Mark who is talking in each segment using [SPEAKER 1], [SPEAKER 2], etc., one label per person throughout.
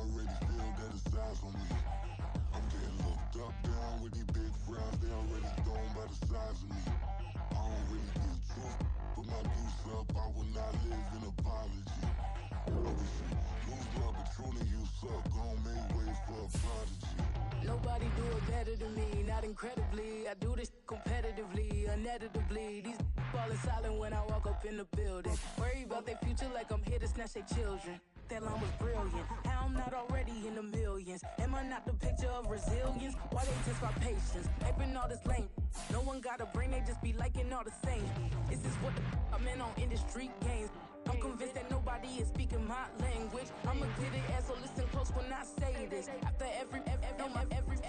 [SPEAKER 1] already feel that it's size on me. I'm getting looked up, down with these big frowns. They already thrown by the size of me. I don't really give two, put my goose up. I will not live in apology. Obviously, lose love, but truly you suck. Gon' make way for a prodigy.
[SPEAKER 2] Nobody do it better than me, not incredibly. I do this competitively, uneditably. These falling silent when I walk up in the building. Worry about their future like I'm here to snatch their children. That line was brilliant. How I'm not already in the millions? Am I not the picture of resilience? Why they test my patience? Aping all this lame. No one got a brain, they just be liking all the same. This is what the I'm in on industry games. I'm convinced that nobody is speaking my language. I'm a good ass, so listen close when I say this. After every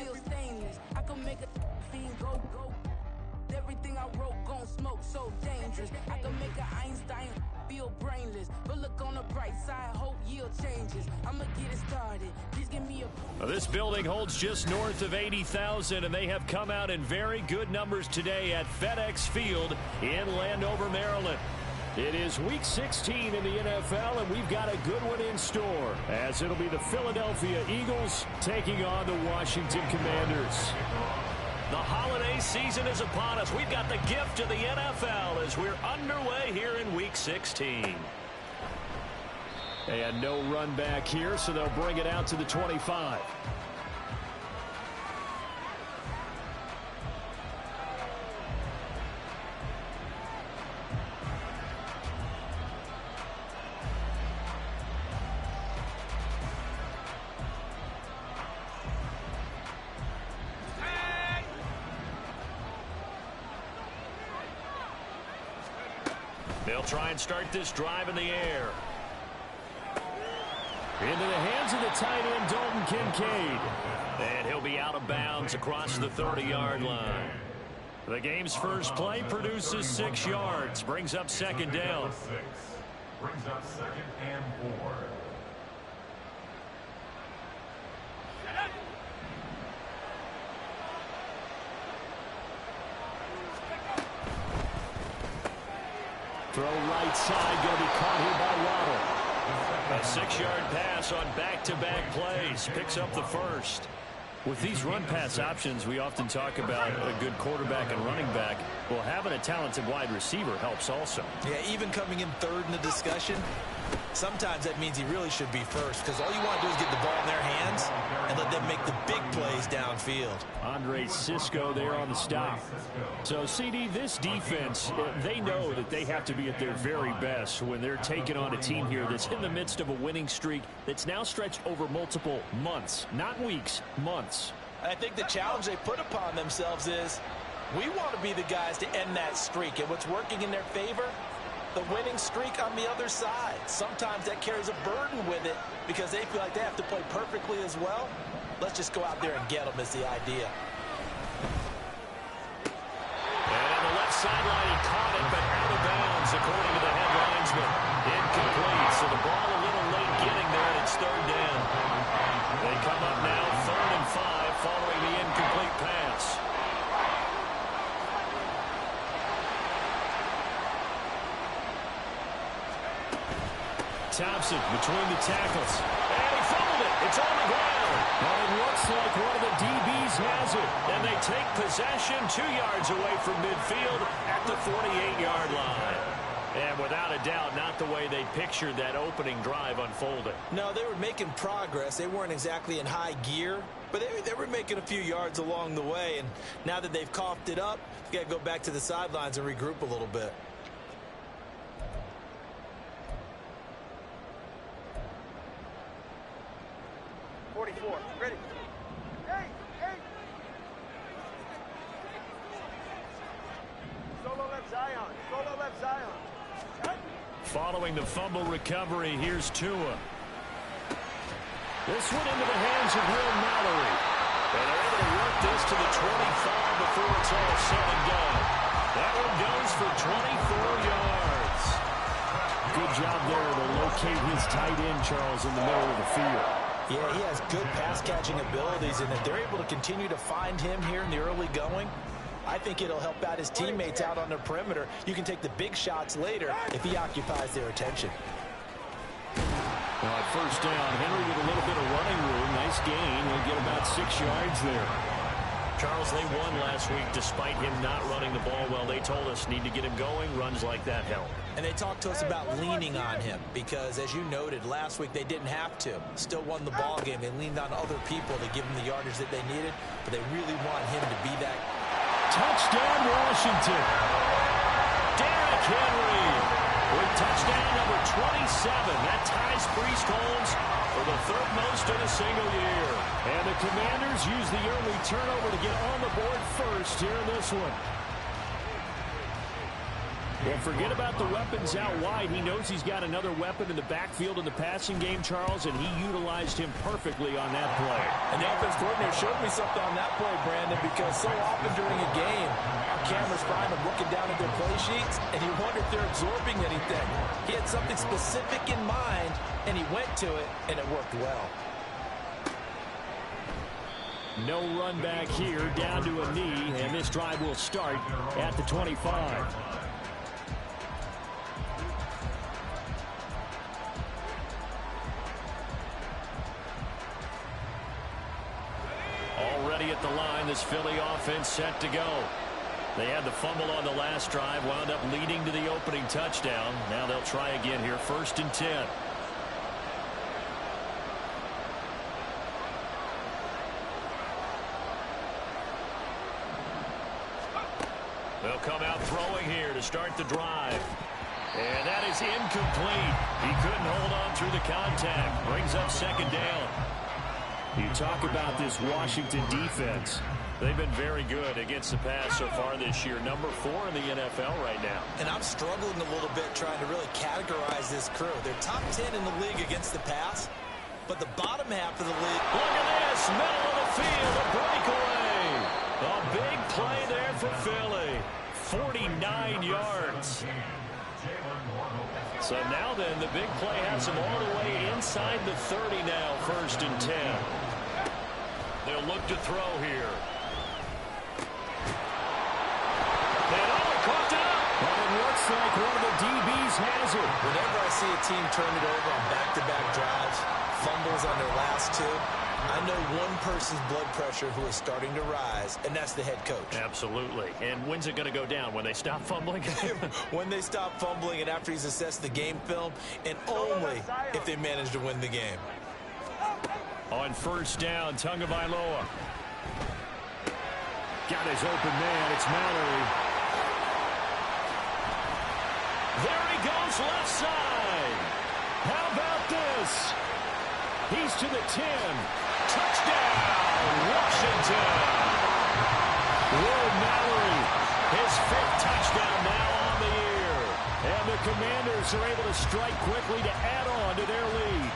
[SPEAKER 2] feel stainless. I can make a fiend go. Everything I wrote gon' smoke, so dangerous. I can make an Einstein feel brainless. But look on the bright side, hope yield changes. I'ma get it started. Please give me a...
[SPEAKER 3] This building holds just north of 80,000, and they have come out in very good numbers today at FedEx Field in Landover, Maryland. It is Week 16 in the NFL, and we've got a good one in store, as it'll be the Philadelphia Eagles taking on the Washington Commanders. The holiday season is upon us. We've got the gift of the NFL as we're underway here in Week 16. And no run back here, so they'll bring it out to the 25. They'll try and start this drive in the air. Into the hands of the tight end, Dalton Kincaid. And he'll be out of bounds across the 30-yard line. The game's first play produces 6 yards. Brings up second down.
[SPEAKER 4] Brings up 2nd and 4.
[SPEAKER 3] Throw right side, going to be caught here by Waddle. A 6-yard pass on back-to-back plays. Picks up the first. With these run-pass options, we often talk about a good quarterback and running back. Well, having a talented wide receiver helps also.
[SPEAKER 5] Yeah, even coming in third in the discussion, sometimes that means he really should be first, because all you want to do is get the ball in their hands and let them make the big plays downfield.
[SPEAKER 3] Andre Cisco there on the stop. So, CD, this defense, they know that they have to be at their very best when they're taking on a team here that's in the midst of a winning streak that's now stretched over multiple months, not weeks, months.
[SPEAKER 5] I think the challenge they put upon themselves is we want to be the guys to end that streak, and what's working in their favor, the winning streak on the other side. Sometimes that carries a burden with it because they feel like they have to play perfectly as well. Let's just go out there and get them is the idea.
[SPEAKER 3] And on the left sideline, he caught it, but out of bounds, according to the head linesman. Incomplete, so the ball a little late getting there, and it's third down. They come up now 3rd and 5 following the incomplete pass. Thompson between the tackles. And he fumbled it. It's on the ground. And it looks like one of the DBs has it. And they take possession 2 yards away from midfield at the 48-yard line. And without a doubt, not the way they pictured that opening drive unfolding.
[SPEAKER 5] No, they were making progress. They weren't exactly in high gear, but they were making a few yards along the way. And now that they've coughed it up, you got to go back to the sidelines and regroup a little bit.
[SPEAKER 6] Ready. Hey! Solo left Zion.
[SPEAKER 3] Following the fumble recovery, here's Tua. This one into the hands of Will Mallory. And they're able to work this to the 25 before it's all said and done. That one goes for 24 yards. Good job there to locate his tight end, Charles, in the middle of the field.
[SPEAKER 5] Yeah, he has good pass-catching abilities, and if they're able to continue to find him here in the early going, I think it'll help out his teammates out on the perimeter. You can take the big shots later if he occupies their attention.
[SPEAKER 3] Now at first down, Henry with a little bit of running room. Nice gain. He'll get about 6 yards there. Charles, they won last week despite him not running the ball well. They told us need to get him going. Runs like that help.
[SPEAKER 5] And they talked to us about leaning on him because, as you noted, last week they didn't have to. Still won the ball game. They leaned on other people to give them the yardage that they needed, but they really want him to be that.
[SPEAKER 3] Touchdown, Washington. Derrick Henry with touchdown number 27. That ties Priest Holmes for the third most in a single year. And the Commanders use the early turnover to get on the board first here in this one. Well, forget about the weapons out wide. He knows he's got another weapon in the backfield in the passing game, Charles, and he utilized him perfectly on that play.
[SPEAKER 5] And the offense coordinator showed me something on that play, Brandon, because so often during a game, our cameras find them looking down at their play sheets, and you wonder if they're absorbing anything. He had something specific in mind, and he went to it, and it worked well.
[SPEAKER 3] No run back here, down to a knee, and this drive will start at the 25. Already at the line, this Philly offense set to go. They had the fumble on the last drive, wound up leading to the opening touchdown. Now they'll try again here, 1st and 10. They'll come out throwing here to start the drive. And that is incomplete. He couldn't hold on through the contact. Brings up 2nd down. You talk about this Washington defense. They've been very good against the pass so far this year. Number 4 in the NFL right now.
[SPEAKER 5] And I'm struggling a little bit trying to really categorize this crew. They're top 10 in the league against the pass, but the bottom half of the league.
[SPEAKER 3] Look at this, middle of the field, a breakaway. A big play there for Philly. 49 yards. So now then, the big play has him all the way inside the 30 now, 1st and 10. They'll look to throw here. And caught up. But it looks like one of the DBs has it.
[SPEAKER 5] Whenever I see a team turn it over on back-to-back drives, fumbles on their last 2, I know one person's blood pressure who is starting to rise, and that's the head coach.
[SPEAKER 3] Absolutely. And when's it going to go down? When they stop fumbling?
[SPEAKER 5] When they stop fumbling and after he's assessed the game film, and only if they manage to win the game.
[SPEAKER 3] On 1st down, Tagovailoa. Got his open man. It's Mallory. There he goes, left side. How about this? He's to the 10. Touchdown, Washington. Will Mallory, his 5th touchdown now on the year. And the Commanders are able to strike quickly to add on to their lead.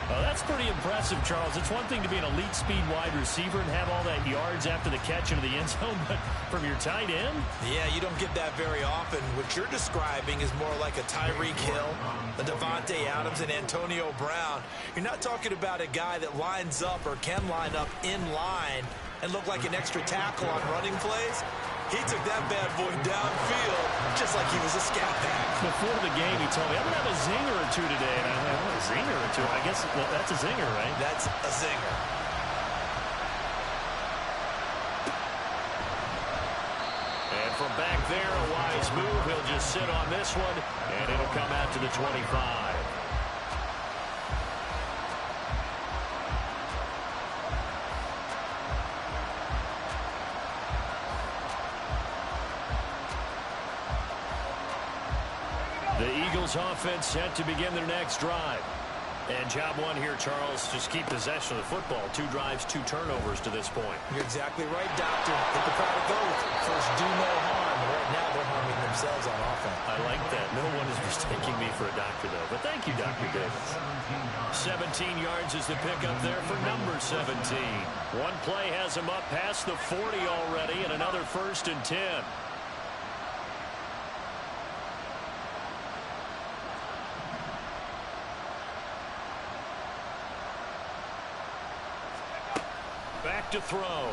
[SPEAKER 3] Well, that's pretty impressive, Charles. It's one thing to be an elite speed wide receiver and have all that yards after the catch into the end zone, but from your tight end?
[SPEAKER 5] Yeah, you don't get that very often. What you're describing is more like a Tyreek Hill, a Devontae Adams, and Antonio Brown. You're not talking about a guy that lines up or can line up in line and look like an extra tackle on running plays. He took that bad boy downfield just like he was a scat back.
[SPEAKER 3] Before the game, he told me, I'm going to have a zinger or two today. And I went, a zinger or two? I guess that's a zinger, right?
[SPEAKER 5] That's a zinger.
[SPEAKER 3] And from back there, a wise move. He'll just sit on this one, and it'll come out to the 25. The Eagles offense set to begin their next drive. And job one here, Charles, just keep possession of the football. 2 drives, 2 turnovers to this point.
[SPEAKER 5] You're exactly right, Doctor. Hippocratic oath. First, do no harm. Right now, they're harming themselves on offense.
[SPEAKER 3] I like that. No one is mistaking me for a doctor, though. But thank you, Dr. Davis. 17 yards is the pickup there for number 17. One play has him up past the 40 already, and another 1st and 10. Back to throw.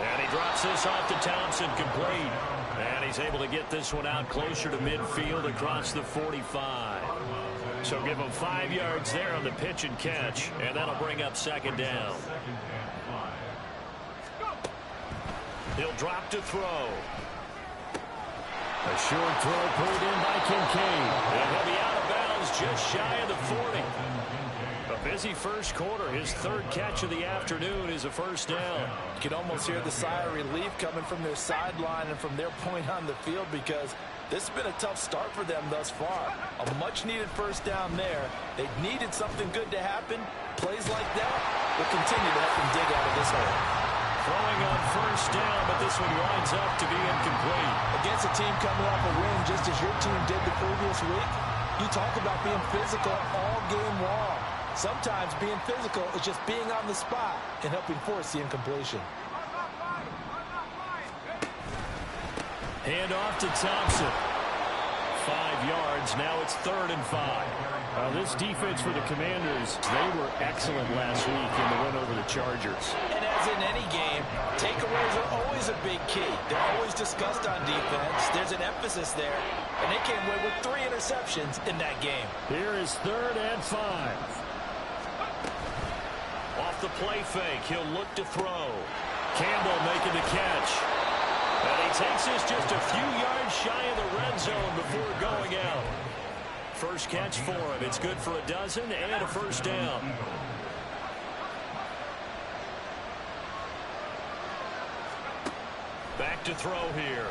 [SPEAKER 3] And he drops this off to Thompson, complete. And he's able to get this one out closer to midfield across the 45. So give him 5 yards there on the pitch and catch, and that'll bring up second down. He'll drop to throw. A short throw pulled in by Kincaid. And he'll be out of bounds just shy of the 40. A busy first quarter. His third catch of the afternoon is a first down.
[SPEAKER 5] You can almost hear the sigh of relief coming from their sideline and from their point on the field, because this has been a tough start for them thus far. A much-needed first down there. They needed something good to happen. Plays like that will continue to help them dig out of this hole.
[SPEAKER 3] Throwing on first down, but this one winds up to be incomplete.
[SPEAKER 5] Against a team coming off a win just as your team did the previous week, you talk about being physical all game long. Sometimes being physical is just being on the spot and helping force the incompletion.
[SPEAKER 3] Hand off to Thompson. 5 yards. Now it's 3rd and 5. This defense for the Commanders, they were excellent last week in the win over the Chargers.
[SPEAKER 5] And as in any game, takeaways are always a big key. They're always discussed on defense. There's an emphasis there. And they came away with 3 interceptions in that game.
[SPEAKER 3] Here is 3rd and 5. Off the play fake, he'll look to throw. Campbell making the catch. And he takes this just a few yards shy of the red zone before going out. First catch for him. It's good for a dozen and a first down. Back to throw here.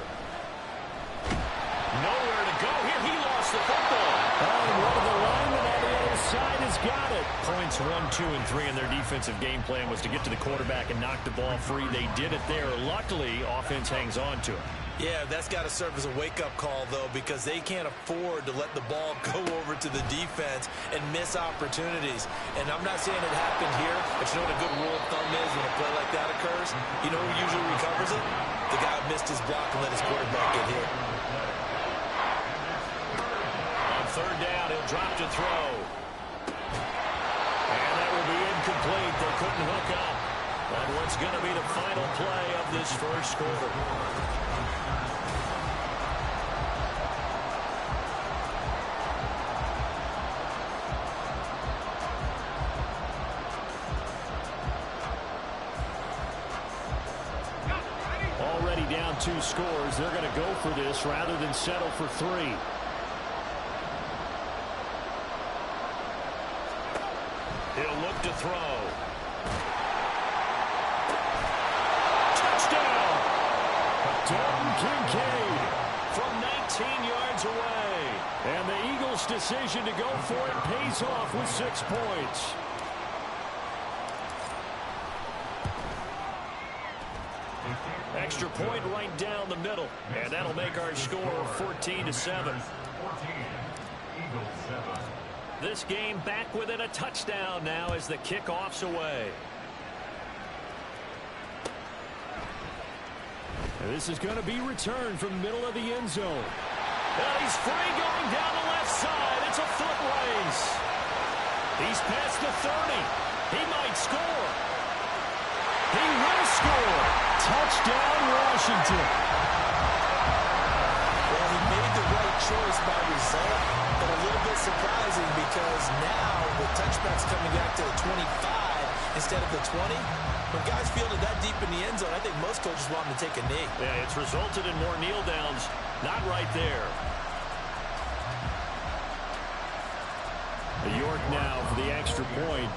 [SPEAKER 3] Nowhere to go here. He lost the football. And one of the linemen on the other side has got it. Points 1, 2, and 3 in their defensive game plan was to get to the quarterback and knock the ball free. They did it there. Luckily, offense hangs on to it.
[SPEAKER 5] Yeah, that's got to serve as a wake-up call, though, because they can't afford to let the ball go over to the defense and miss opportunities. And I'm not saying it happened here, but you know what a good rule of thumb is when a play like that occurs? You know who usually recovers it? The guy who missed his block and let his quarterback get hit.
[SPEAKER 3] On 3rd down, he'll drop to throw. And that will be incomplete. They couldn't hook up on what's going to be the final play of this first quarter. Already down 2 scores. They're going to go for this rather than settle for 3. He'll look to throw. Touchdown! Dalton Kincaid from 19 yards away. And the Eagles' decision to go for it pays off with 6 points. Extra point right down the middle. And that'll make our score 14-7. This game back within a touchdown now as the kickoff's away. And this is going to be returned from the middle of the end zone. And he's free going down the left side. It's a foot race. He's past the 30. He might score. He will score. Touchdown, Washington.
[SPEAKER 5] Well, he made the right choice by result, but a little bit surprising because now the touchback's coming back to the 25 instead of the 20. When guys fielded that deep in the end zone, I think most coaches want them to take a knee.
[SPEAKER 3] Yeah, it's resulted in more kneel downs. Not right there. York now for the extra point.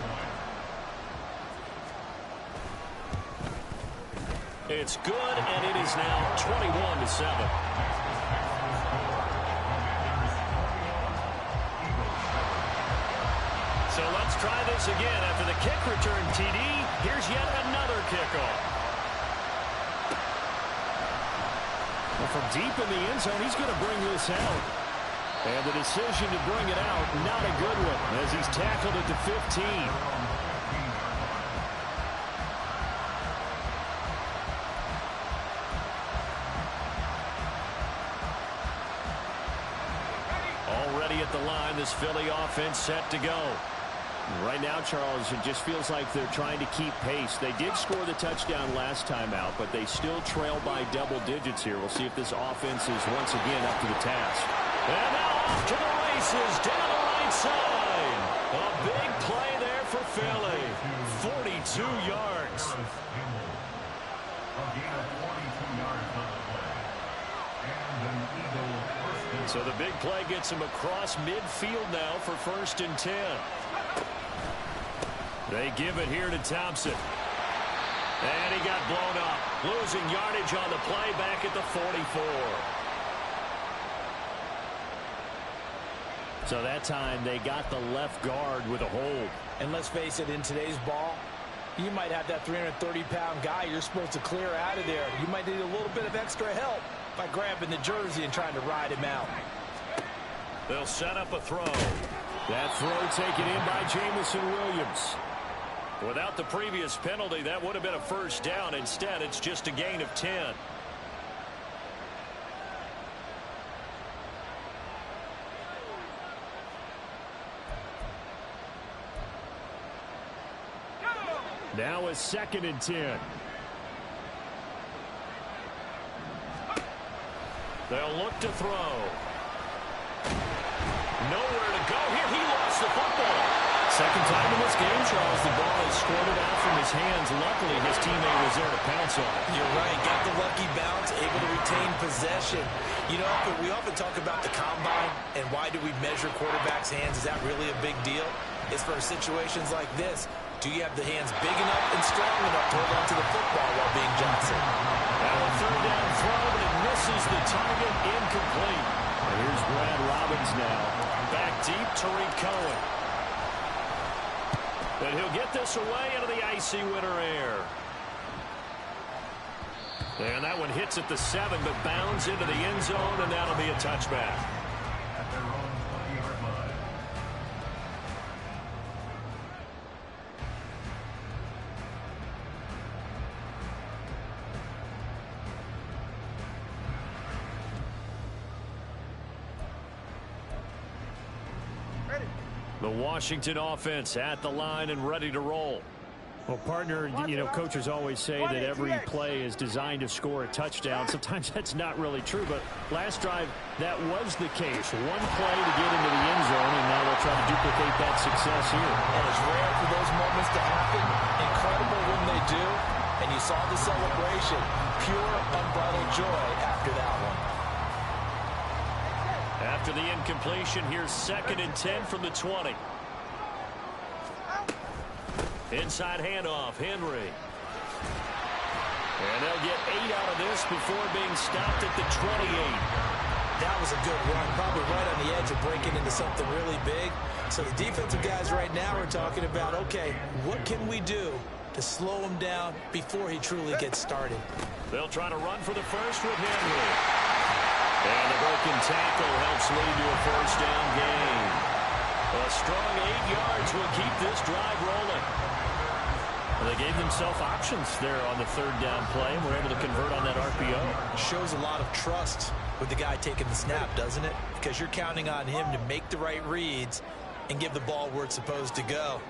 [SPEAKER 3] It's good, and it is now 21-7. So let's try this again. After the kick return, TD, here's yet another kickoff. Well, from deep in the end zone, he's going to bring this out. And the decision to bring it out, not a good one, as he's tackled at the 15. Already at the line, this Philly offense set to go. Right now, Charles, it just feels like they're trying to keep pace. They did score the touchdown last time out, but they still trail by double digits here. We'll see if this offense is once again up to the task. And now off to the races, down the right side. A big play there for Philly. 42 yards. So the big play gets him across midfield now for 1st and 10. They give it here to Thompson. And he got blown up. Losing yardage on the play back at the 44. So that time they got the left guard with a hold.
[SPEAKER 5] And let's face it, in today's ball, you might have that 330-pound guy you're supposed to clear out of there. You might need a little bit of extra help by grabbing the jersey and trying to ride him out.
[SPEAKER 3] They'll set up a throw. That throw taken in by Jamison Williams. Without the previous penalty, that would have been a 1st down. Instead, it's just a gain of 10. Now a 2nd and 10. They'll look to throw. Nowhere to go here. He lost the football.
[SPEAKER 7] Second time in this game, Charles. The ball is squirted out from his hands. Luckily, his teammate was there to pounce on it.
[SPEAKER 5] You're right. Got the lucky bounce, able to retain possession. You know, we often talk about the combine and why do we measure quarterbacks' hands. Is that really a big deal? It's for situations like this. Do you have the hands big enough and strong enough to hold on to the football while being Johnson?
[SPEAKER 3] Now a 3rd down throw, but it misses the target. Incomplete. And here's Brad Robbins now. Back deep, Tariq Cohen. But he'll get this away into the icy winter air. And that one hits at the 7, but bounds into the end zone, and that'll be a touchback. The Washington offense at the line and ready to roll.
[SPEAKER 7] Well, partner, you know, coaches always say that every play is designed to score a touchdown. Sometimes that's not really true, but last drive, that was the case. One play to get into the end zone, and now they'll try to duplicate that success here.
[SPEAKER 5] And it's rare for those moments to happen. Incredible when they do. And you saw the celebration. Pure, unbridled joy after that one.
[SPEAKER 3] After the incompletion, here's 2nd and 10 from the 20. Inside handoff, Henry. And they'll get 8 out of this before being stopped at the 28.
[SPEAKER 5] That was a good run, probably right on the edge of breaking into something really big. So the defensive guys right now are talking about, okay, what can we do to slow him down before he truly gets started?
[SPEAKER 3] They'll try to run for the first with Henry. And the broken tackle helps lead to a 1st down gain. A strong 8 yards will keep this drive rolling.
[SPEAKER 7] Well, they gave themselves options there on the 3rd down play, and were able to convert on that RPO.
[SPEAKER 5] Shows a lot of trust with the guy taking the snap, doesn't it? Because you're counting on him to make the right reads and give the ball where it's supposed to go.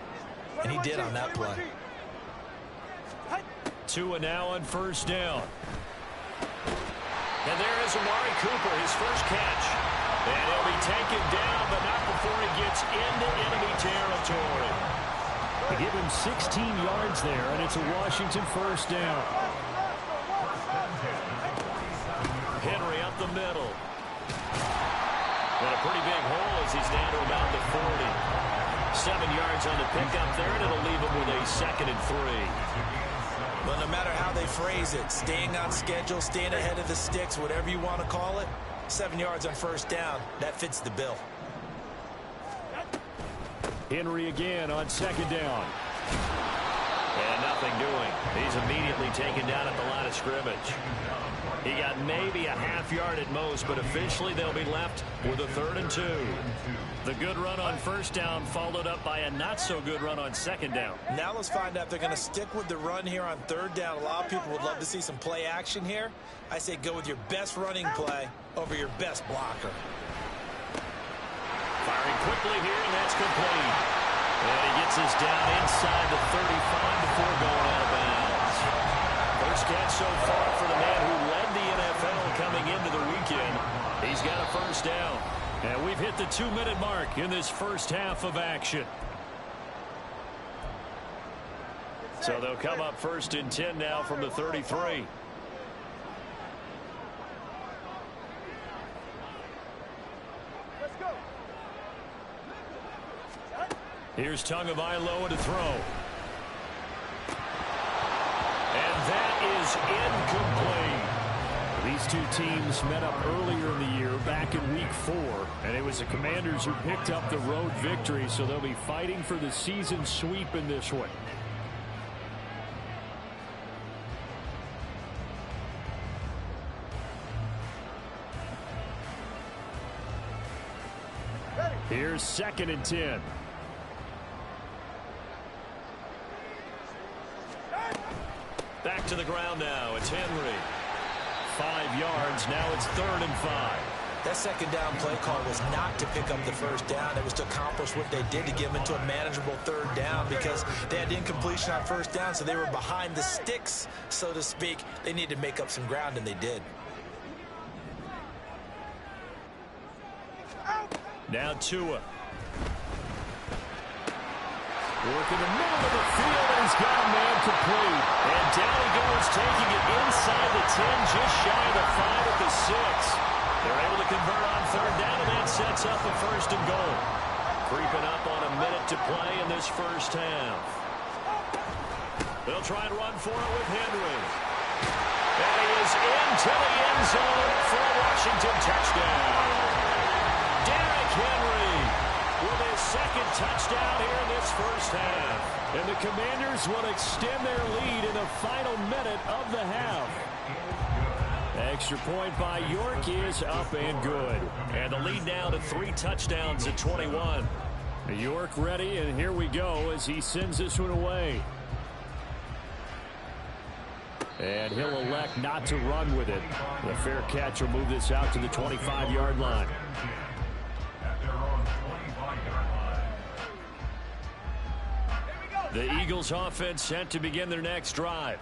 [SPEAKER 5] And he did on that play.
[SPEAKER 3] Tua now on 1st down. And there is Amari Cooper, his first catch. And he'll be taken down, but not before he gets into enemy territory.
[SPEAKER 7] They give him 16 yards there, and it's a Washington 1st down.
[SPEAKER 3] Henry up the middle. And a pretty big hole as he's down to about the 40. 7 yards on the pickup there, and it'll leave him with a 2nd and 3.
[SPEAKER 5] But no matter how they phrase it, staying on schedule, staying ahead of the sticks, whatever you want to call it, 7 yards on 1st down, that fits the bill.
[SPEAKER 3] Henry again on 2nd down. And nothing doing. He's immediately taken down at the line of scrimmage. He got maybe a half yard at most, but officially they'll be left with a 3rd and 2. The good run on 1st down followed up by a not-so-good run on 2nd down.
[SPEAKER 5] Now let's find out if they're going to stick with the run here on 3rd down. A lot of people would love to see some play action here. I say go with your best running play over your best blocker.
[SPEAKER 3] Firing quickly here, and that's complete. And he gets us down inside the 35 before going out of bounds. First catch so far for the man who led the NFL coming into the weekend. He's got a first down. And we've hit the 2-minute mark in this first half of action. So they'll come up first and 10 now from the 33. Here's Tagovailoa to throw. And that is incomplete. These two teams met up earlier in the year, back in week 4. And it was the Commanders who picked up the road victory, so they'll be fighting for the season sweep in this one. Here's 2nd and 10. Back to the ground now. It's Henry. 5 yards. Now it's 3rd and 5.
[SPEAKER 5] That second down play call was not to pick up the first down. It was to accomplish what they did to get them into a manageable 3rd down because they had incompletion on first down, so they were behind the sticks, so to speak. They needed to make up some ground, and they did.
[SPEAKER 3] Now Tua. Working the middle of the field, and he's got a man complete. And down he goes, taking it inside the 10, just shy of the 5 at the 6. They're able to convert on 3rd down, and that sets up a 1st and goal. Creeping up on a minute to play in this first half. They'll try and run for it with Henry. And he is into the end zone for a Washington touchdown. Derrick Henry with his 2nd touchdown here in this first half. And the Commanders will extend their lead in the final minute of the half. Extra point by York is up and good. And the lead now to 3 touchdowns at 21. York ready, and here we go as he sends this one away. And he'll elect not to run with it. The fair catch will move this out to the 25-yard line. The Eagles offense set to begin their next drive.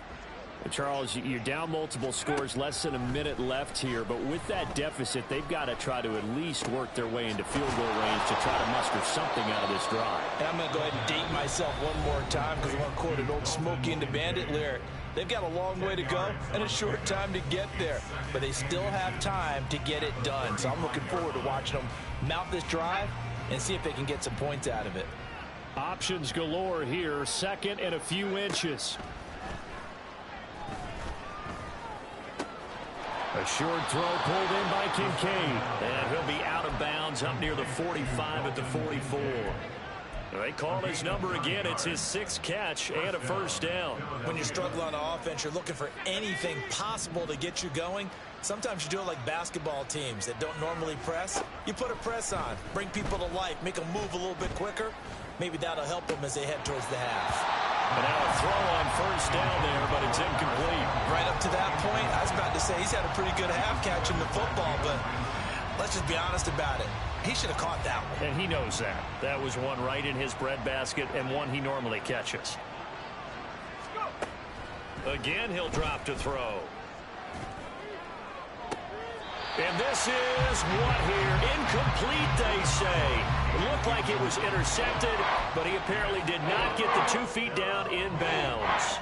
[SPEAKER 3] Charles, you're down multiple scores, less than a minute left here, but with that deficit, they've got to try to at least work their way into field goal range to try to muster something out of this drive.
[SPEAKER 5] And I'm going to go ahead and date myself one more time because I want to quote an old Smokey and the Bandit lyric. They've got a long way to go and a short time to get there, but they still have time to get it done. So I'm looking forward to watching them mount this drive and see if they can get some points out of it.
[SPEAKER 3] Options galore here, 2nd and a few inches. A short throw pulled in by Kincaid. And he'll be out of bounds up near the 45 at the 44. They call his number again. It's his 6th catch and a first down.
[SPEAKER 5] When you struggle on offense, you're looking for anything possible to get you going. Sometimes you do it like basketball teams that don't normally press. You put a press on, bring people to life, make them move a little bit quicker. Maybe that'll help them as they head towards the half.
[SPEAKER 3] And now a throw on first down there, but it's incomplete.
[SPEAKER 5] Right up to that point, I was about to say he's had a pretty good half catching the football, but let's just be honest about it. He should have caught that one.
[SPEAKER 3] And he knows that. That was one right in his breadbasket and one he normally catches. Again, he'll drop to throw. And this is what here? Incomplete, they say. It looked like it was intercepted, but he apparently did not get the 2 feet down in bounds.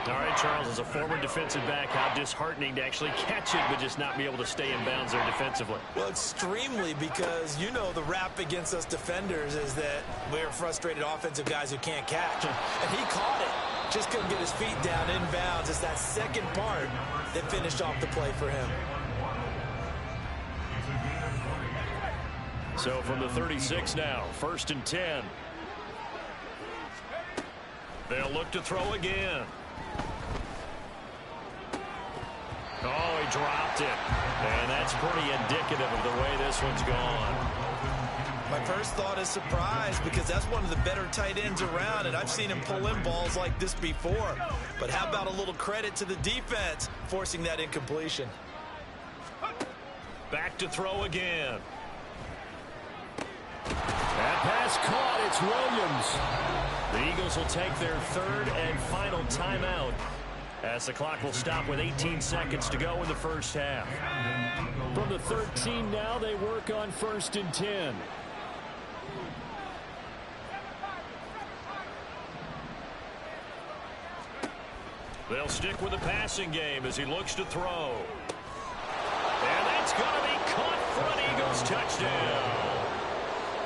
[SPEAKER 3] All right, Charles, as a former defensive back, how disheartening to actually catch it, but just not be able to stay in bounds there defensively.
[SPEAKER 5] Well, extremely, because you know the rap against us defenders is that we're frustrated offensive guys who can't catch. And he caught it. Just couldn't get his feet down in bounds. It's that second part that finished off the play for him.
[SPEAKER 3] So from the 36 now, 1st and 10. They'll look to throw again. Oh, he dropped it. And that's pretty indicative of the way this one's gone.
[SPEAKER 5] My first thought is surprise because that's one of the better tight ends around, and I've seen him pull in balls like this before. But how about a little credit to the defense forcing that incompletion?
[SPEAKER 3] Back to throw again. That pass pass caught. It's Williams. The Eagles will take their third and final timeout as the clock will stop with 18 seconds to go in the first half. From the 13 now, they work on 1st and 10. They'll stick with the passing game as he looks to throw. And that's going to be caught for an Eagles touchdown.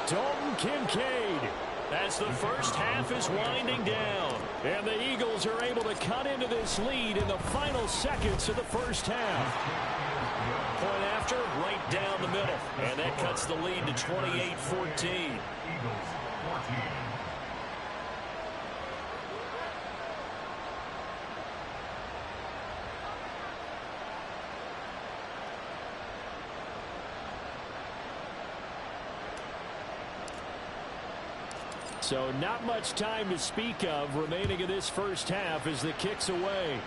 [SPEAKER 3] Dalton Kincaid as the first half is winding down. And the Eagles are able to cut into this lead in the final seconds of the first half. Point after, right down the middle. And that cuts the lead to 28-14.
[SPEAKER 4] Eagles 14.
[SPEAKER 3] So not much time to speak of remaining in this first half as the kick's away.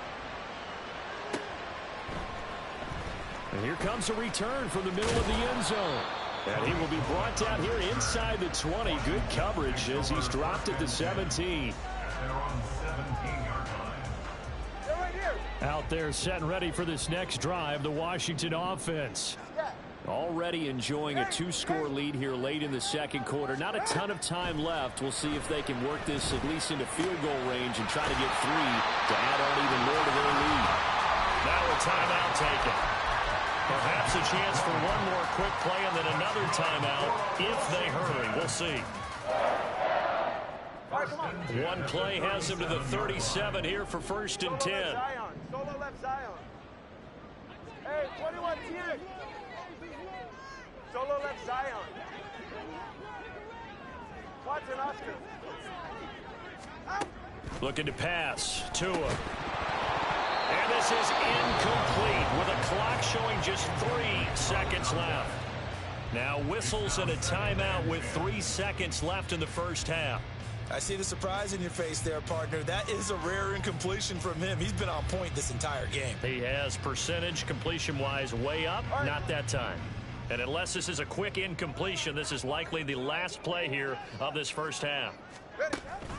[SPEAKER 3] And here comes a return from the middle of the end zone. And he will be brought down here inside the 20. Good coverage as he's dropped at the 17.
[SPEAKER 4] They're on 17-yard line.
[SPEAKER 6] They're right here.
[SPEAKER 3] Out there set and ready for this next drive, the Washington offense. Already enjoying a 2-score lead here late in the second quarter. Not a ton of time left. We'll see if they can work this at least into field goal range and try to get 3 to add on even more to their lead.
[SPEAKER 7] Now a timeout taken. Perhaps a chance for one more quick play and then another timeout if they hurry. We'll see. One play has him to the 37 here for 1st and 10.
[SPEAKER 6] Solo left Zion. Hey, 21 here. Solo left Zion. Watson Oscar.
[SPEAKER 3] Looking to pass. Tua. And this is incomplete with a clock showing just 3 seconds left. Now whistles and a timeout with 3 seconds left in the first half.
[SPEAKER 5] I see the surprise in your face there, partner. That is a rare incompletion from him. He's been on point this entire game.
[SPEAKER 3] He has percentage completion-wise way up. Not that time. And unless this is a quick incompletion, this is likely the last play here of this first half.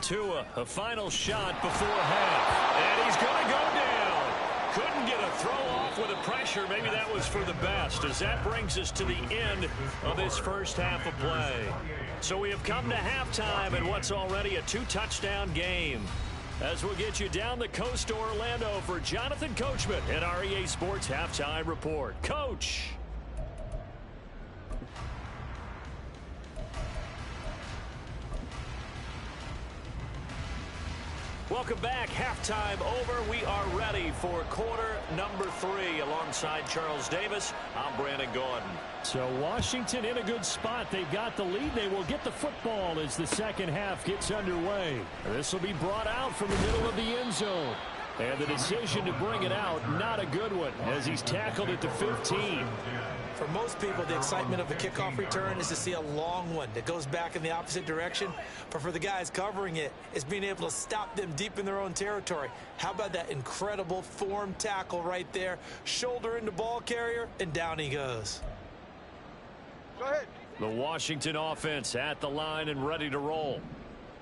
[SPEAKER 3] Tua, a final shot before half. And he's going to go down. Couldn't get a throw off with the pressure. Maybe that was for the best, as that brings us to the end of this first half of play. So we have come to halftime in what's already a 2-touchdown game. As we'll get you down the coast to Orlando for Jonathan Coachman at our EA Sports Halftime Report. Coach. Welcome back. Halftime over. We are ready for quarter number 3. Alongside Charles Davis, I'm Brandon Gordon. So Washington in a good spot. They've got the lead. They will get the football as the second half gets underway. This will be brought out from the middle of the end zone. And the decision to bring it out, not a good one, as he's tackled at the 15.
[SPEAKER 5] For most people, the excitement of a kickoff return is to see a long one that goes back in the opposite direction. But for the guys covering it, it's being able to stop them deep in their own territory. How about that incredible form tackle right there? Shoulder into ball carrier, and down he goes.
[SPEAKER 6] Go ahead.
[SPEAKER 3] The Washington offense at the line and ready to roll.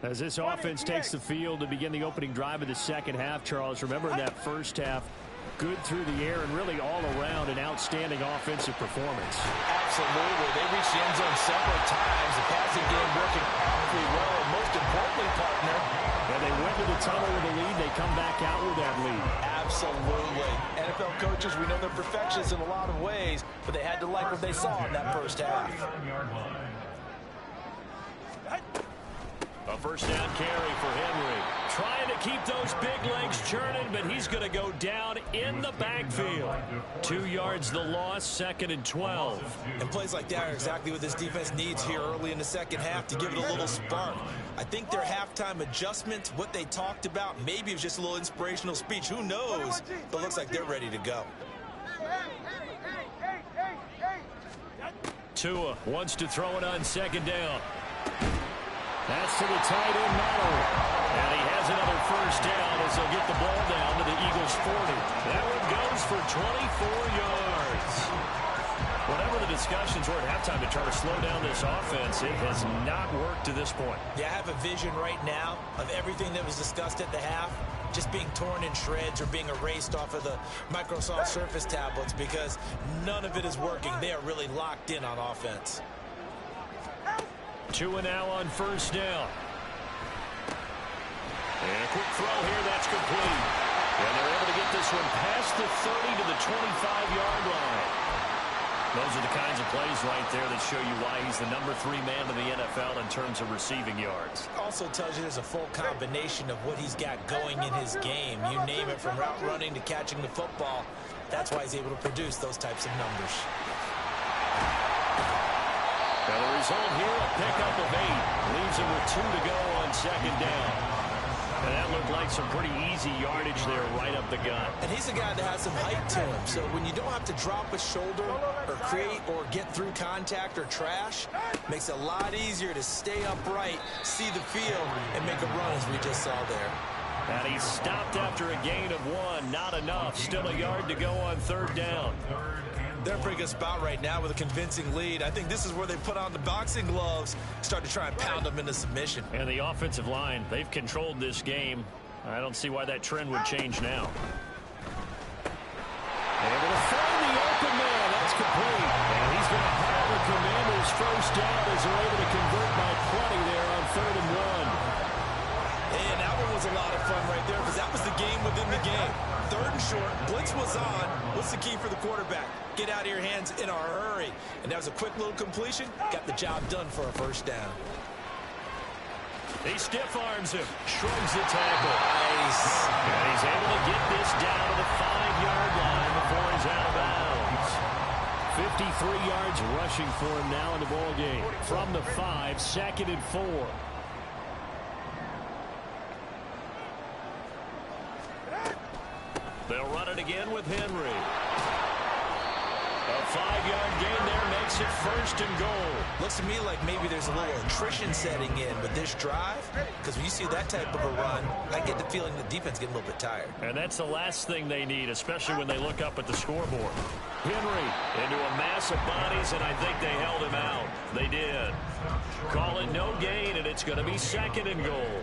[SPEAKER 3] As this offense takes the field to begin the opening drive of the second half, Charles, remember in that first half, good through the air and really all around an outstanding offensive performance.
[SPEAKER 5] Absolutely. They reached the end zone several times. The passing game working awfully well. And most importantly, partner,
[SPEAKER 3] and they went to the tunnel with a lead. They come back out with that lead.
[SPEAKER 5] Absolutely. NFL coaches, we know they're perfectionists in a lot of ways, but they had to like what they saw in that first half.
[SPEAKER 3] A first down carry for Henry. Trying to keep those big legs churning, but he's going to go down in the backfield. 2 yards the loss, 2nd and 12.
[SPEAKER 5] And plays like that are exactly what this defense needs here early in the second half to give it a little spark. I think their halftime adjustment, what they talked about, maybe it was just a little inspirational speech. Who knows? But looks like they're ready to go.
[SPEAKER 3] Tua wants to throw it on 2nd down. That's to the tight end, Mallory. And he has another first down as they'll get the ball down to the Eagles' 40. That one goes for 24 yards. Whatever the discussions were at halftime to try to slow down this offense. It has not worked to this point.
[SPEAKER 5] Yeah, I have a vision right now of everything that was discussed at the half just being torn in shreds or being erased off of the Microsoft Surface tablets because none of it is working. They are really locked in on offense.
[SPEAKER 3] 2 and now on first down. And a quick throw here, that's complete. And they're able to get this one past the 30 to the 25-yard line. Those are the kinds of plays right there that show you why he's the number 3 man in the NFL in terms of receiving yards.
[SPEAKER 5] Also tells you there's a full combination of what he's got going in his game. You name it, from route running to catching the football. That's why he's able to produce those types of numbers.
[SPEAKER 3] Now the result here, a pickup of 8. Leaves him with 2 to go on second down. And that looked like some pretty easy yardage there right up the gut.
[SPEAKER 5] And he's a guy that has some height to him. So when you don't have to drop a shoulder or create or get through contact or trash, makes it a lot easier to stay upright, see the field, and make a run as we just saw there.
[SPEAKER 3] And he stopped after a gain of 1. Not enough. Still a yard to go on third down.
[SPEAKER 5] They're in a pretty good spot right now with a convincing lead. I think this is where they put on the boxing gloves, start to try and pound them into submission.
[SPEAKER 3] And the offensive line, they've controlled this game. I don't see why that trend would change now. Able to find the open man. That's complete. And he's going to pile the Commanders first down as they're able to convert by plenty there on 3rd and 1.
[SPEAKER 5] And that one was a lot of fun right there because that was the game within the game. 3rd and short, blitz was on. What's the key for the quarterback? Get out of your hands in a hurry. And that was a quick little completion. Got the job done for a first down.
[SPEAKER 3] He stiff arms him, shrugs the tackle.
[SPEAKER 5] Nice.
[SPEAKER 3] And he's able to get this down to the 5-yard line before he's out of bounds. 53 yards rushing for him now in the ball game. From the 5, 2nd and 4. They'll run it again with Henry. A 5-yard gain there makes it 1st and goal.
[SPEAKER 5] Looks to me like maybe there's a little attrition setting in with this drive, because when you see that type of a run, I get the feeling the defense getting a little bit tired.
[SPEAKER 3] And that's the last thing they need, especially when they look up at the scoreboard. Henry into a mass of bodies, and I think they held him out. They did. Call it no gain, and it's going to be 2nd and goal.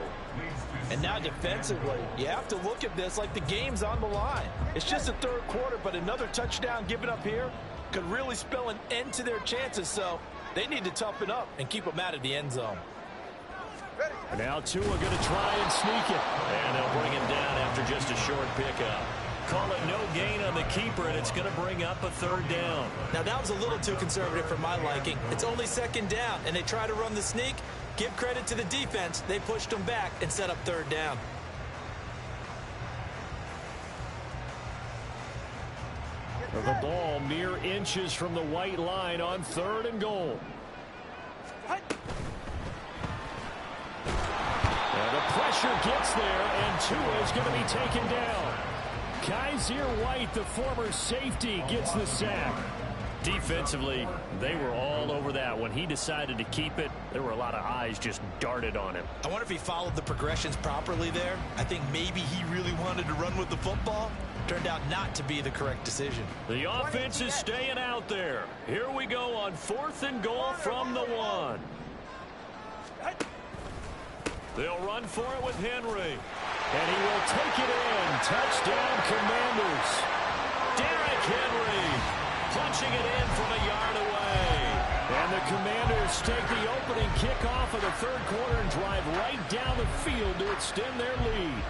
[SPEAKER 5] And now defensively, you have to look at this like the game's on the line. It's just the 3rd quarter, but another touchdown given up here could really spell an end to their chances. So they need to toughen up and keep them out of the end zone.
[SPEAKER 3] Now Tua going to try and sneak it. And they'll bring him down after just a short pickup. Call it no gain on the keeper, and it's going to bring up a 3rd down.
[SPEAKER 5] Now that was a little too conservative for my liking. It's only 2nd down, and they try to run the sneak. Give credit to the defense. They pushed them back and set up 3rd down.
[SPEAKER 3] The ball mere inches from the white line on 3rd and goal. And the pressure gets there, and Tua is going to be taken down. Kaiser White, the former safety, gets the sack. Defensively, they were all over that. When he decided to keep it, there were a lot of eyes just darted on him.
[SPEAKER 5] I wonder if he followed the progressions properly there. I think maybe he really wanted to run with the football. Turned out not to be the correct decision.
[SPEAKER 3] The offense is staying out there. Here we go on 4th and goal from the 1. They'll run for it with Henry. And he will take it in. Touchdown, Commanders. Derrick Henry punching it in from a yard away. And the Commanders take the opening kickoff of the 3rd quarter and drive right down the field to extend their lead.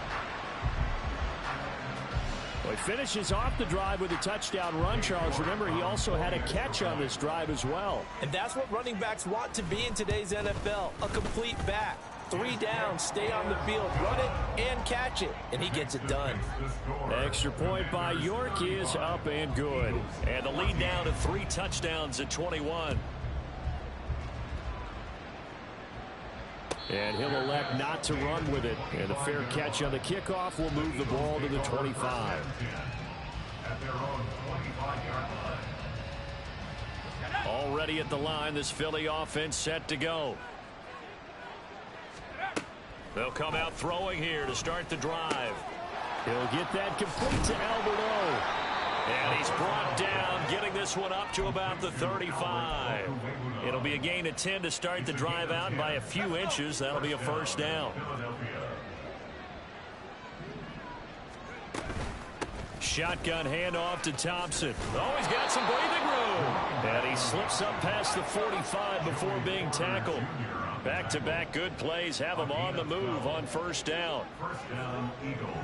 [SPEAKER 3] Well, he finishes off the drive with a touchdown run, Charles. Remember, he also had a catch on this drive as well.
[SPEAKER 5] And that's what running backs want to be in today's NFL, a complete back. 3 down, stay on the field, run it, and catch it. And he gets it done.
[SPEAKER 3] Extra point by York is up and good. And the lead down to 3 touchdowns at 21. And he'll elect not to run with it. And the fair catch on the kickoff will move the ball to the 25. Already at the line, this Philly offense set to go. They'll come out throwing here to start the drive. He'll get that complete to Alberto. And he's brought down, getting this one up to about the 35. It'll be a gain of 10 to start the drive out, and by a few inches, that'll be a first down. Shotgun handoff to Thompson. Oh, he's got some breathing room. And he slips up past the 45 before being tackled. Back-to-back good plays have him on the move on first down.
[SPEAKER 4] First down, Eagles.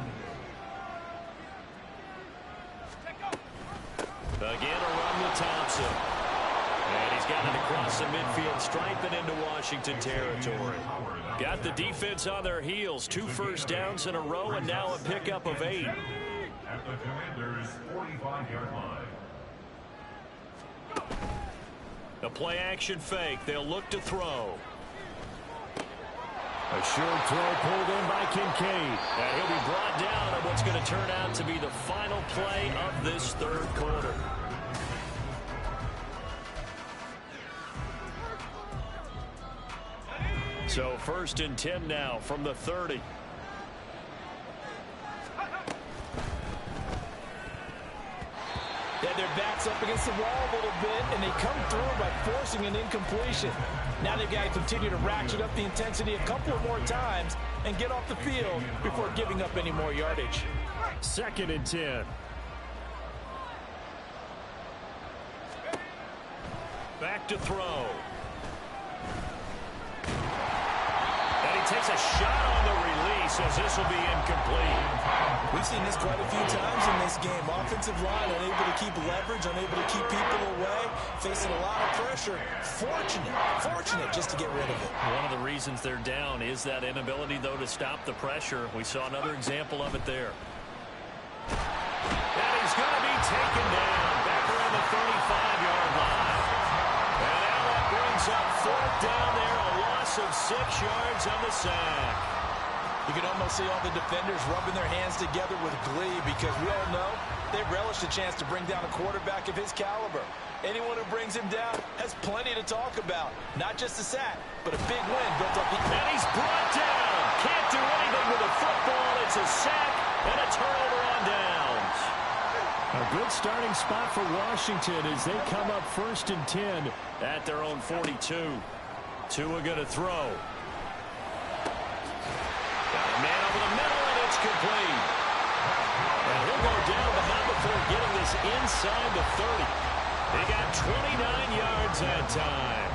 [SPEAKER 3] Again, a run with Thompson. And he's got it across the midfield stripe and into Washington territory. Got the defense on their heels. 2 first downs in a row, and now a pickup of 8.
[SPEAKER 4] At the Commanders' 45-yard line.
[SPEAKER 3] A play-action fake. They'll look to throw.
[SPEAKER 7] A short throw pulled in by Kincaid.
[SPEAKER 3] And he'll be brought down on what's going to turn out to be the final play of this third quarter. So first and 10 now from the 30.
[SPEAKER 5] Yeah, their backs up against the wall a little bit, and they come through by forcing an incompletion. Now they've got to continue to ratchet up the intensity a couple of more times and get off the field before giving up any more yardage.
[SPEAKER 7] Second and 10.
[SPEAKER 3] Back to throw. And he takes a shot on the release as this will be incomplete.
[SPEAKER 5] We've seen this quite a few times in this game. Offensive line unable to keep leverage, unable to keep people away, facing a lot of pressure. Fortunate just to get rid of it.
[SPEAKER 3] One of the reasons they're down is that inability, though, to stop the pressure. We saw another example of it there. And he's going to be taken down back around the 35-yard line. And now that brings up fourth down there, a loss of 6 yards on the sack.
[SPEAKER 5] You can almost see all the defenders rubbing their hands together with glee because we all know they relish the chance to bring down a quarterback of his caliber. Anyone who brings him down has plenty to talk about. Not just a sack, but a big win built up.
[SPEAKER 3] And he's brought down. Can't do anything with a football. It's a sack and a turnover on downs.
[SPEAKER 7] A good starting spot for Washington as they come up first and 10
[SPEAKER 3] at their own 42. Tua going to throw. Man over the middle, and it's complete. And he'll go down, but not before getting this inside the 30. They got 29 yards that time.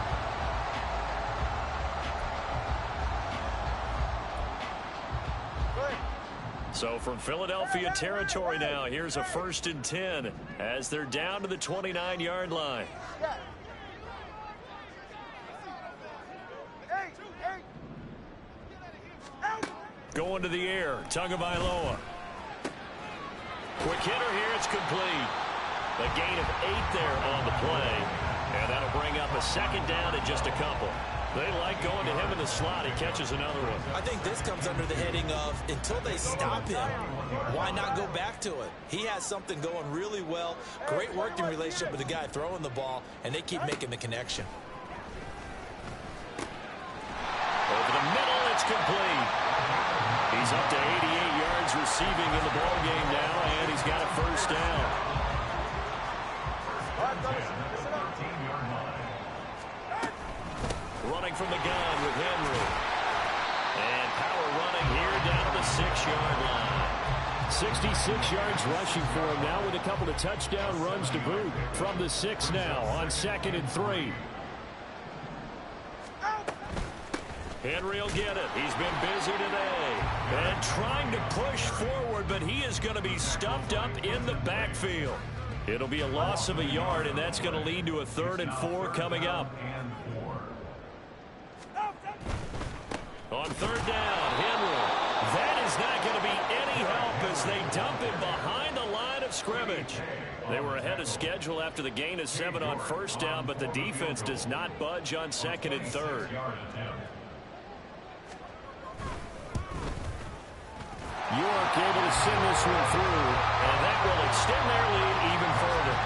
[SPEAKER 3] So from Philadelphia territory now, here's a first and 10 as they're down to the 29-yard line. Going to the air, Tagovailoa. Quick hitter here, it's complete. A gain of 8 there on the play. And that'll bring up a second down and just a couple. They like going to him in the slot. He catches another one.
[SPEAKER 5] I think this comes under the heading of until they stop him, why not go back to it? He has something going really well. Great working relationship with the guy throwing the ball, and they keep making the connection.
[SPEAKER 3] Over the middle, it's complete. He's up to 88 yards receiving in the ball game now, and he's got a first down. Running from the gun with Henry. And power running here down to the 6-yard line.
[SPEAKER 7] 66 yards rushing for him now with a couple of touchdown runs to boot. From the 6 now on 2nd and 3.
[SPEAKER 3] Henry will get it. He's been busy today. And trying to push forward, but he is going to be stuffed up in the backfield. It'll be a loss of a yard, and that's going to lead to a 3rd and 4 coming up. On 3rd down, Henry. That is not going to be any help as they dump him behind the line of scrimmage. They were ahead of schedule after the gain of 7 on 1st down, but the defense does not budge on 2nd and 3rd.
[SPEAKER 7] York able to send this one through,
[SPEAKER 3] and that will extend their lead even further.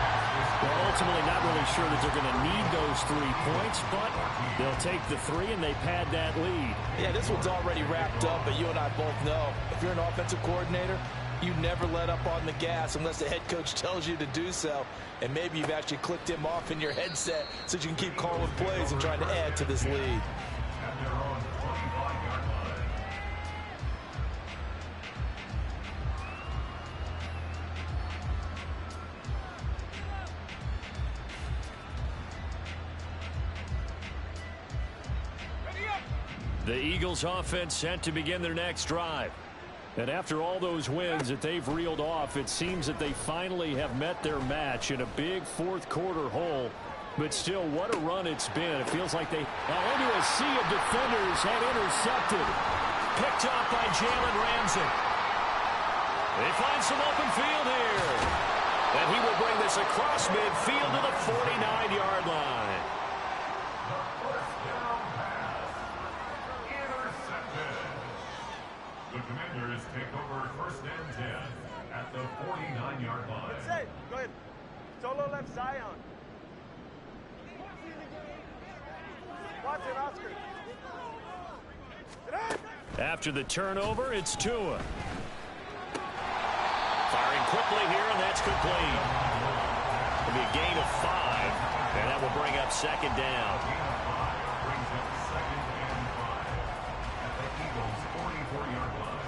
[SPEAKER 7] Well, ultimately not really sure that they're going to need those 3 points, but they'll take the 3 and they pad that lead.
[SPEAKER 5] Yeah, this one's already wrapped up, but you and I both know if you're an offensive coordinator, You never let up on the gas unless the head coach tells you to do so. And maybe you've actually clicked him off in your headset so you can keep calling plays and trying to add to this lead.
[SPEAKER 4] At their own 25-yard line.
[SPEAKER 3] The Eagles offense set to begin their next drive. And after all those wins that they've reeled off, it seems that they finally have met their match in a big fourth quarter hole. But still, what a run it's been. It feels like they into a sea of defenders had intercepted. Picked up by Jalen Ramsey. They find some open field here. And he will bring this across midfield to the 49-yard line.
[SPEAKER 4] The Commanders take over first and 10 at the 49-yard line.
[SPEAKER 6] Good save. Go ahead. Solo left Zion. Watson, Oscar.
[SPEAKER 3] After the turnover, it's Tua. Firing quickly here, and that's complete. It'll be a gain of 5, and that will bring up second down.
[SPEAKER 4] Brings up second and 5 at the Eagles' 44-yard line.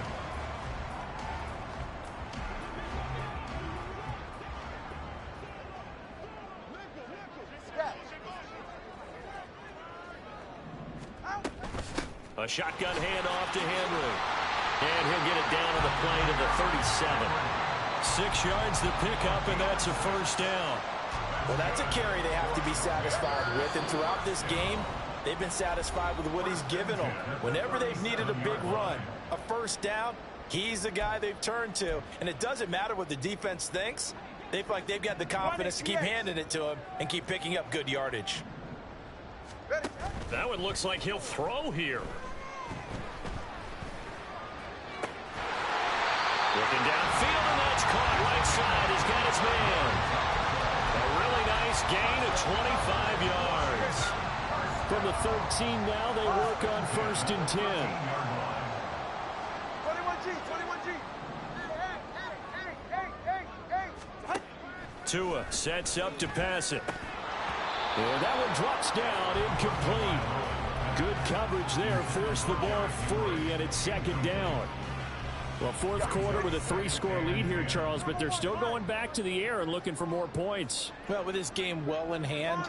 [SPEAKER 3] A shotgun handoff to Henry. And he'll get it down on the play to the 37. 6 yards to pick up, and that's a first down.
[SPEAKER 5] Well, that's a carry they have to be satisfied with. And throughout this game, they've been satisfied with what he's given them. Whenever they've needed a big run, a first down, he's the guy they've turned to. And it doesn't matter what the defense thinks. They feel like they've got the confidence to keep handing it to him and keep picking up good yardage.
[SPEAKER 3] That one looks like he'll throw here. Looking downfield, and that's caught right side. He's got his man. A really nice gain of 25 yards. From the 13 now, they work on first and 10.
[SPEAKER 6] 21G, 21G.
[SPEAKER 3] Tua sets up to pass it. And that one drops down, incomplete. Good coverage there, forced the ball free, and it's second down. Well, fourth quarter with a 3-score lead here, Charles, but they're still going back to the air and looking for more points.
[SPEAKER 5] Well, with this game well in hand,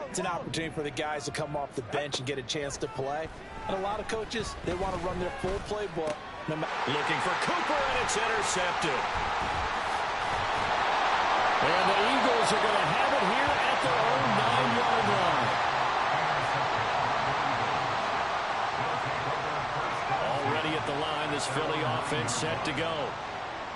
[SPEAKER 5] it's an opportunity for the guys to come off the bench and get a chance to play. And a lot of coaches, they want to run their full playbook.
[SPEAKER 3] Looking for Cooper, and it's intercepted. And the Eagles are going to have it here at their own 9-yard line. Already at the line, this Philly offense set to go.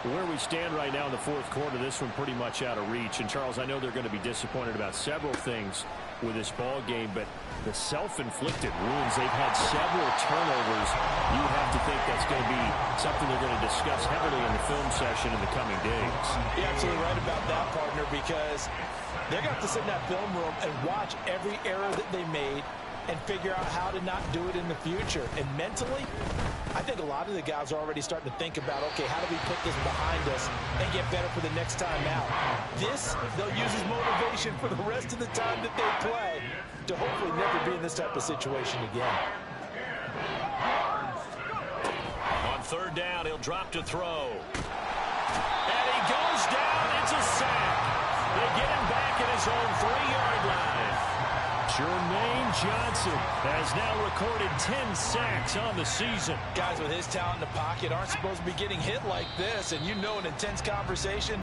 [SPEAKER 3] Where we stand right now in the fourth quarter, this one pretty much out of reach. And, Charles, I know they're going to be disappointed about several things with this ball game, but the self-inflicted wounds, they've had several turnovers. You would have to think that's going to be something they're going to discuss heavily in the film session in the coming days.
[SPEAKER 5] You're absolutely right about that, partner, because they're going to have to sit in that film room and watch every error that they made and figure out how to not do it in the future. And mentally, I think a lot of the guys are already starting to think about, okay, how do we put this behind us and get better for the next time out? This, they'll use as motivation for the rest of the time that they play to hopefully never be in this type of situation again.
[SPEAKER 3] On third down, he'll drop to throw. And he goes down. It's a sack. They get him back at his own 3-yard line. Jermaine Johnson has now recorded 10 sacks on the season.
[SPEAKER 5] Guys with his talent in the pocket aren't supposed to be getting hit like this, and you know an intense conversation